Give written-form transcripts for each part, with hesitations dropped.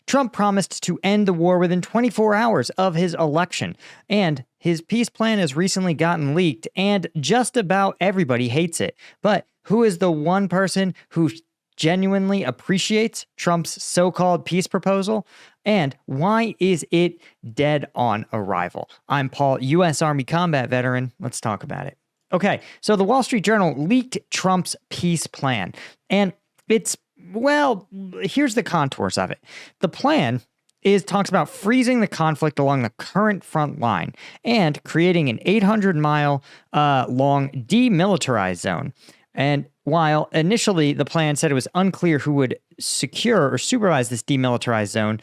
Trump promised to end the war within 24 hours of his election, and his peace plan has recently gotten leaked, and just about everybody hates it. But who is the one person who genuinely appreciates Trump's so-called peace proposal? And why is it dead on arrival? I'm Paul, U.S. Army combat veteran. Let's talk about it. Okay, so the Wall Street Journal leaked Trump's peace plan, and here's the contours of it. The plan talks about freezing the conflict along the current front line and creating an 800-mile long demilitarized zone. And while initially the plan said it was unclear who would secure or supervise this demilitarized zone,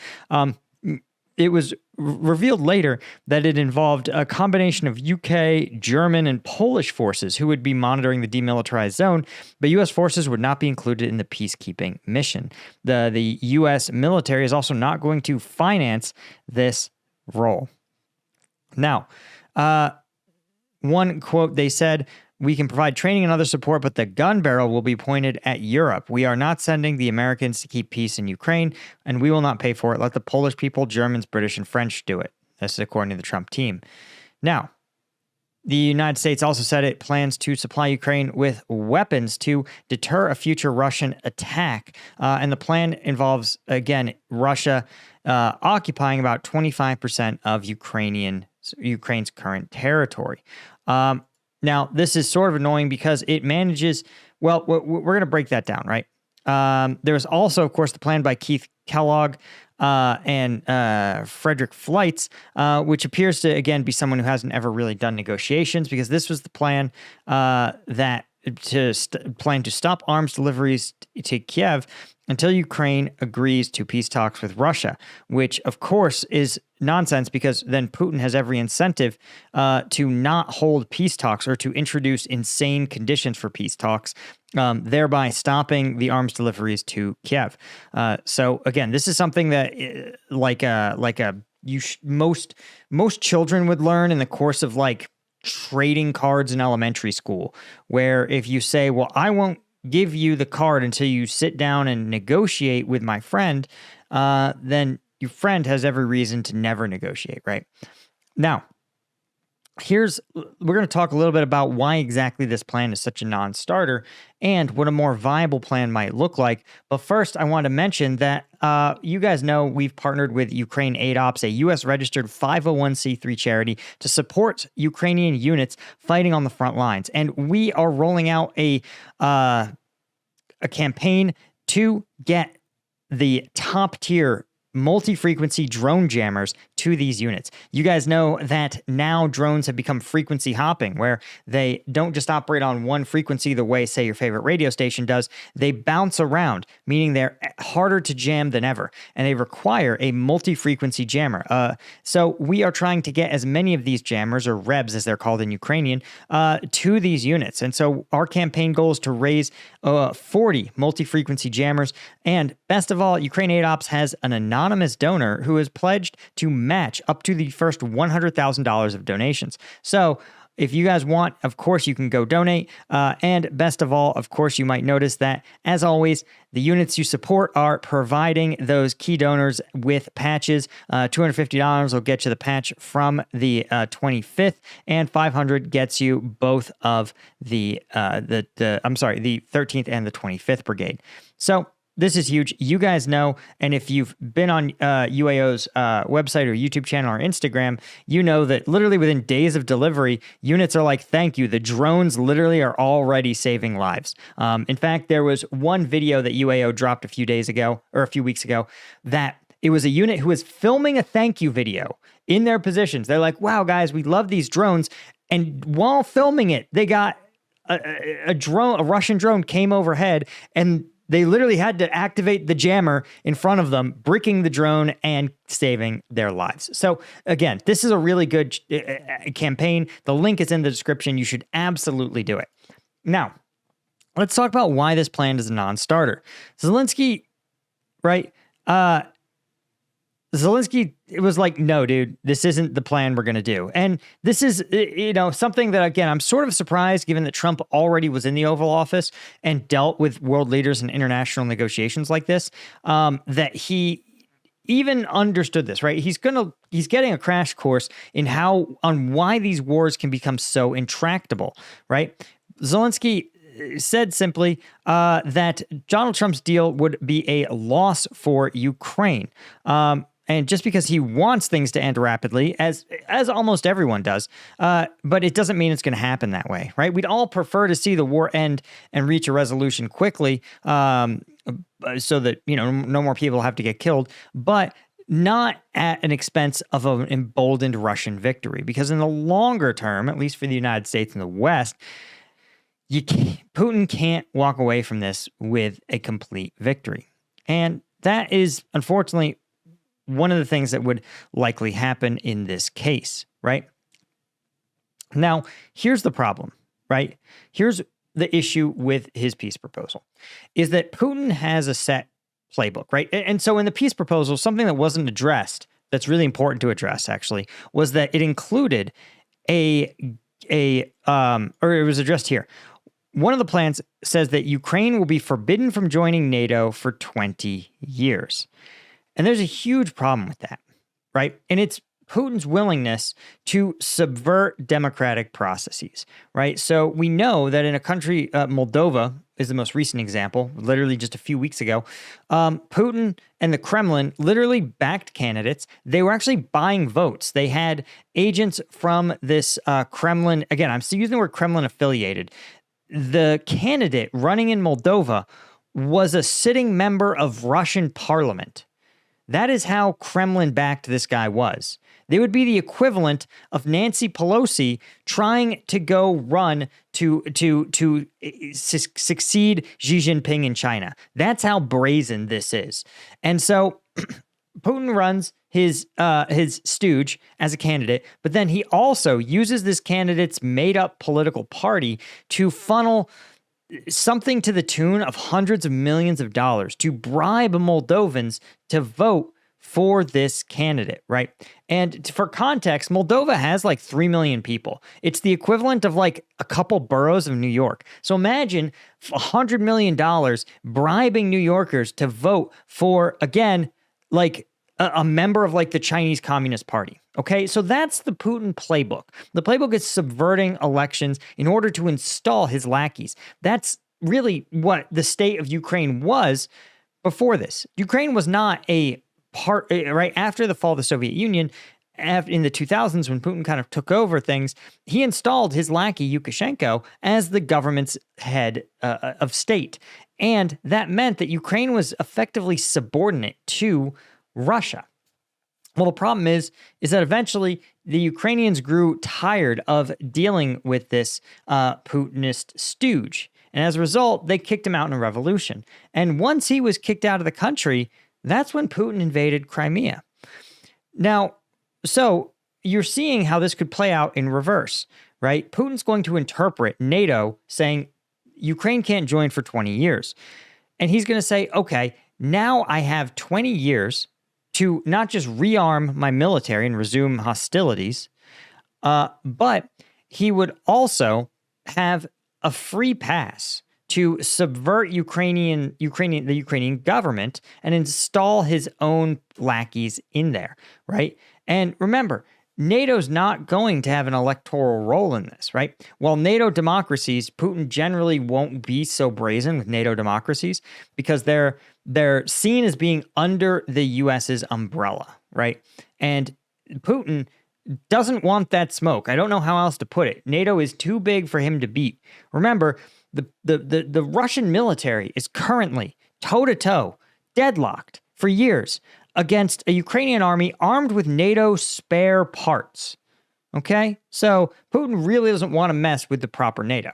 it was revealed later that it involved a combination of UK, German, and Polish forces who would be monitoring the demilitarized zone, but U.S. forces would not be included in the peacekeeping mission. The U.S. military is also not going to finance this role. Now, one quote, they said, "We can provide training and other support, but the gun barrel will be pointed at Europe. We are not sending the Americans to keep peace in Ukraine, and we will not pay for it. Let the Polish people, Germans, British, and French do it." This is according to the Trump team. Now, the United States also said it plans to supply Ukraine with weapons to deter a future Russian attack. And the plan involves, again, Russia occupying about 25% of Ukraine's current territory. Now, this is sort of annoying because it manages, we're going to break that down, right? There's also, of course, the plan by Keith Kellogg and Frederick Fleitz, which appears to, again, be someone who hasn't ever really done negotiations, because this was the plan to stop arms deliveries to Kiev until Ukraine agrees to peace talks with Russia, which, of course, is nonsense, because then Putin has every incentive to not hold peace talks or to introduce insane conditions for peace talks, thereby stopping the arms deliveries to Kiev. So again, this is something that most children would learn in the course of like trading cards in elementary school, where if you say, well, I won't give you the card until you sit down and negotiate with my friend, then your friend has every reason to never negotiate, right? Now, we're going to talk a little bit about why exactly this plan is such a non-starter and what a more viable plan might look like. But first, I want to mention that you guys know we've partnered with Ukraine Aid Ops, a U.S.-registered 501c3 charity, to support Ukrainian units fighting on the front lines. And we are rolling out a campaign to get the top-tier multi-frequency drone jammers to these units. You guys know that now drones have become frequency hopping, where they don't just operate on one frequency the way, say, your favorite radio station does. They bounce around, meaning they're harder to jam than ever, and they require a multi-frequency jammer. So we are trying to get as many of these jammers, or REBs as they're called in Ukrainian, to these units. And so our campaign goal is to raise 40 multi-frequency jammers. And best of all, Ukraine Aid Ops has an anonymous donor who has pledged to match up to the first $100,000 of donations. So if you guys want, of course, you can go donate. And best of all, of course, you might notice that, as always, the units you support are providing those key donors with patches. $250 will get you the patch from the 25th, and $500 gets you both of the 13th and the 25th Brigade. So this is huge. You guys know, and if you've been on UAO's website or YouTube channel or Instagram, you know that literally within days of delivery, units are like, thank you. The drones literally are already saving lives. In fact, there was one video that UAO dropped a few weeks ago, that it was a unit who was filming a thank you video in their positions. They're like, wow, guys, we love these drones. And while filming it, they got a Russian drone came overhead, and they literally had to activate the jammer in front of them, bricking the drone and saving their lives. So again, this is a really good campaign. The link is in the description. You should absolutely do it. Now, let's talk about why this plan is a non-starter. Zelensky, right? Zelensky, it was like, no, dude, this isn't the plan we're going to do. And this is, something that, again, I'm sort of surprised, given that Trump already was in the Oval Office and dealt with world leaders in international negotiations like this, that he even understood this, right? He's getting a crash course on why these wars can become so intractable, right? Zelensky said simply that Donald Trump's deal would be a loss for Ukraine. And just because he wants things to end rapidly, as almost everyone does, but it doesn't mean it's going to happen that way, right? We'd all prefer to see the war end and reach a resolution quickly, so that no more people have to get killed, but not at an expense of an emboldened Russian victory. Because in the longer term, at least for the United States and the West, Putin can't walk away from this with a complete victory, and that is unfortunately one of the things that would likely happen in this case, right? Now, here's the problem, right? Here's the issue with his peace proposal, is that Putin has a set playbook, right? And so in the peace proposal, something that wasn't addressed, that's really important to address actually, was that it included or it was addressed here. One of the plans says that Ukraine will be forbidden from joining NATO for 20 years. And there's a huge problem with that, right? And it's Putin's willingness to subvert democratic processes, right? So we know that in a country, Moldova is the most recent example, literally just a few weeks ago, Putin and the Kremlin literally backed candidates. They were actually buying votes. They had agents from this Kremlin, again, I'm still using the word Kremlin affiliated. The candidate running in Moldova was a sitting member of Russian parliament. That is how Kremlin-backed this guy was. They would be the equivalent of Nancy Pelosi trying to go run to succeed Xi Jinping in China. That's how brazen this is. And so Putin runs his stooge as a candidate, but then he also uses this candidate's made-up political party to funnel something to the tune of hundreds of millions of dollars to bribe Moldovans to vote for this candidate, right? And for context, Moldova has like 3 million people. It's the equivalent of like a couple boroughs of New York. So imagine $100 million bribing New Yorkers to vote for, again, like a member of like the Chinese Communist Party. Okay, so that's the Putin playbook. The playbook is subverting elections in order to install his lackeys. That's really what the state of Ukraine was before this. Ukraine was not a part, right after the fall of the Soviet Union, in the 2000s when Putin kind of took over things, he installed his lackey Lukashenko as the government's head of state. And that meant that Ukraine was effectively subordinate to Russia. Well, the problem is that eventually the Ukrainians grew tired of dealing with this Putinist stooge. And as a result, they kicked him out in a revolution. And once he was kicked out of the country, that's when Putin invaded Crimea. Now, so you're seeing how this could play out in reverse, right? Putin's going to interpret NATO saying Ukraine can't join for 20 years. And he's going to say, okay, now I have 20 years to not just rearm my military and resume hostilities, but he would also have a free pass to subvert the Ukrainian government and install his own lackeys in there, right? And remember, NATO's not going to have an electoral role in this, right? While NATO democracies, Putin generally won't be so brazen with NATO democracies because they're seen as being under the US's umbrella, right? And Putin doesn't want that smoke. I don't know how else to put it. NATO is too big for him to beat. Remember, the Russian military is currently toe-to-toe, deadlocked for years against a Ukrainian army armed with NATO spare parts. Okay? So Putin really doesn't want to mess with the proper NATO.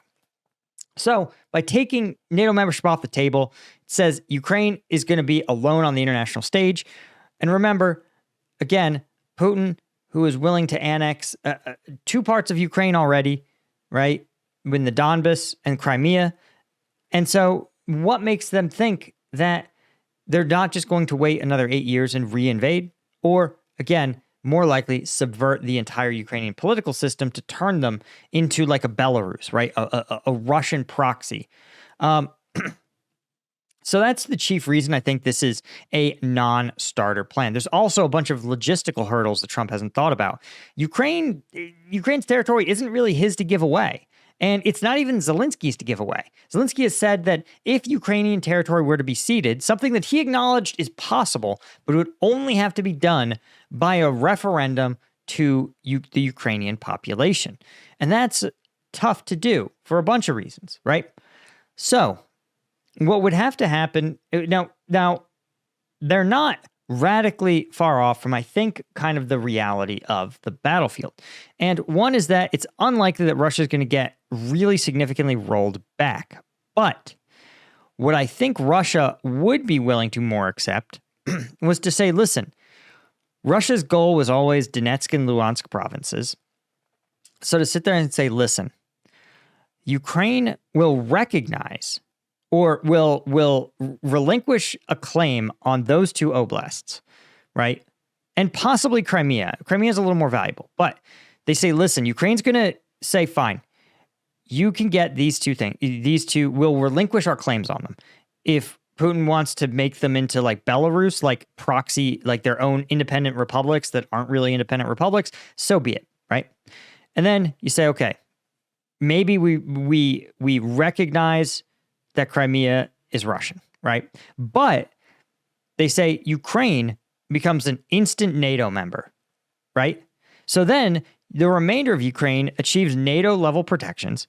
So by taking NATO membership off the table, it says Ukraine is going to be alone on the international stage. And remember, again, Putin, who is willing to annex 2 parts of Ukraine already, right? In the Donbas and Crimea. And so what makes them think that they're not just going to wait another 8 years and reinvade, or again, more likely subvert the entire Ukrainian political system to turn them into like a Belarus, right? A Russian proxy. So that's the chief reason I think this is a non-starter plan. There's also a bunch of logistical hurdles that Trump hasn't thought about. Ukraine's territory isn't really his to give away. And it's not even Zelensky's to give away. Zelensky has said that if Ukrainian territory were to be ceded, something that he acknowledged is possible, but it would only have to be done by a referendum to the Ukrainian population. And that's tough to do for a bunch of reasons, right? So what would have to happen now, they're not radically far off from, I think, kind of the reality of the battlefield. And one is that it's unlikely that Russia is going to get really significantly rolled back. But what I think Russia would be willing to more accept was to say, listen, Russia's goal was always Donetsk and Luhansk provinces. So to sit there and say, listen, Ukraine will recognize or will relinquish a claim on those two oblasts, right? And possibly Crimea. Crimea is a little more valuable. But they say, listen, Ukraine's going to say, fine, you can get these two things. These two, will relinquish our claims on them. If Putin wants to make them into like Belarus, like proxy, like their own independent republics that aren't really independent republics, so be it, right? And then you say, okay, maybe we recognize that Crimea is Russian, right? But they say Ukraine becomes an instant NATO member, right? So then the remainder of Ukraine achieves NATO-level protections.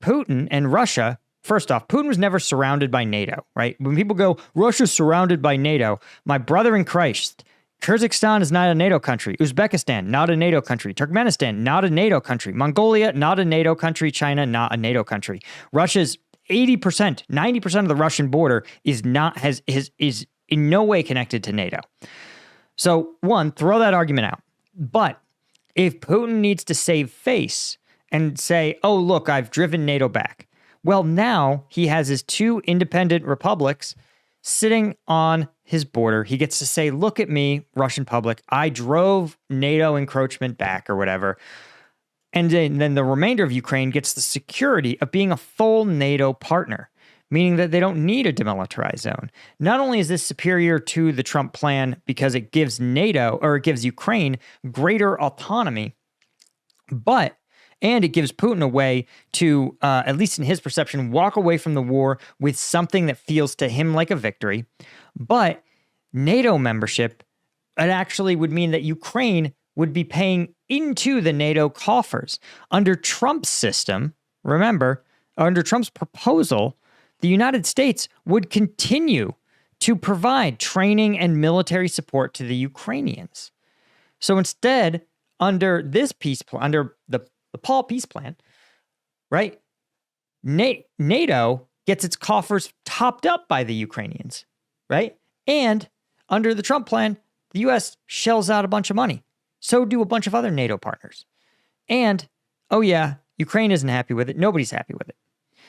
Putin and Russia, first off, Putin was never surrounded by NATO, right? When people go, Russia's surrounded by NATO, my brother in Christ, Kyrgyzstan is not a NATO country. Uzbekistan, not a NATO country. Turkmenistan, not a NATO country. Mongolia, not a NATO country. China, not a NATO country. Russia's 80%, 90% of the Russian border is in no way connected to NATO. So one, throw that argument out. But if Putin needs to save face and say, oh, look, I've driven NATO back. Well, now he has his two independent republics sitting on his border. He gets to say, look at me, Russian public. I drove NATO encroachment back or whatever. And then the remainder of Ukraine gets the security of being a full NATO partner, meaning that they don't need a demilitarized zone. Not only is this superior to the Trump plan because it gives NATO, or it gives Ukraine greater autonomy, and it gives Putin a way to, at least in his perception, walk away from the war with something that feels to him like a victory. But NATO membership, it actually would mean that Ukraine would be paying into the NATO coffers. Under Trump's system, remember, under Trump's proposal, the United States would continue to provide training and military support to the Ukrainians. So instead, under this peace plan, under the Paul peace plan, right, NATO gets its coffers topped up by the Ukrainians, right? And under the Trump plan, the U.S. shells out a bunch of money. So do a bunch of other NATO partners. And, oh yeah, Ukraine isn't happy with it. Nobody's happy with it.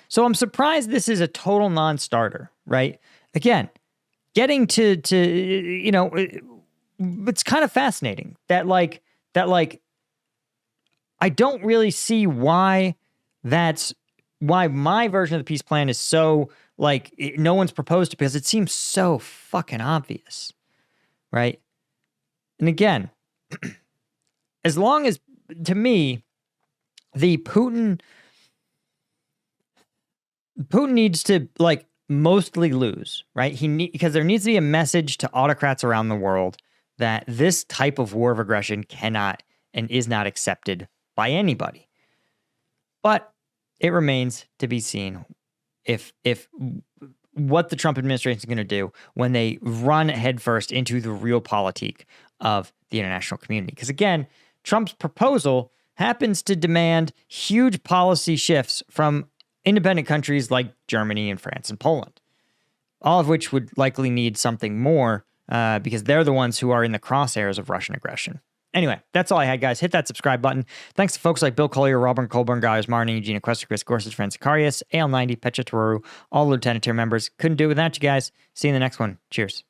So I'm surprised this is a total non-starter, right? Again, getting to you know, it's kind of fascinating that I don't really see why my version of the peace plan is so no one's proposed it, because it seems so fucking obvious, right? And again, as long as, to me, the Putin needs to mostly lose, right? Because there needs to be a message to autocrats around the world that this type of war of aggression cannot and is not accepted by anybody. But it remains to be seen if what the Trump administration is going to do when they run headfirst into the real politique of the international community. Because again, Trump's proposal happens to demand huge policy shifts from independent countries like Germany and France and Poland, all of which would likely need something more because they're the ones who are in the crosshairs of Russian aggression. Anyway, that's all I had, guys. Hit that subscribe button. Thanks to folks like Bill Collier, Robert Colburn, Gaius Marnie, Gina Quester, Chris Gorsuch, Francis Carius, AL90, Petra Toru, all Lieutenant Tier members. Couldn't do it without you guys. See you in the next one. Cheers.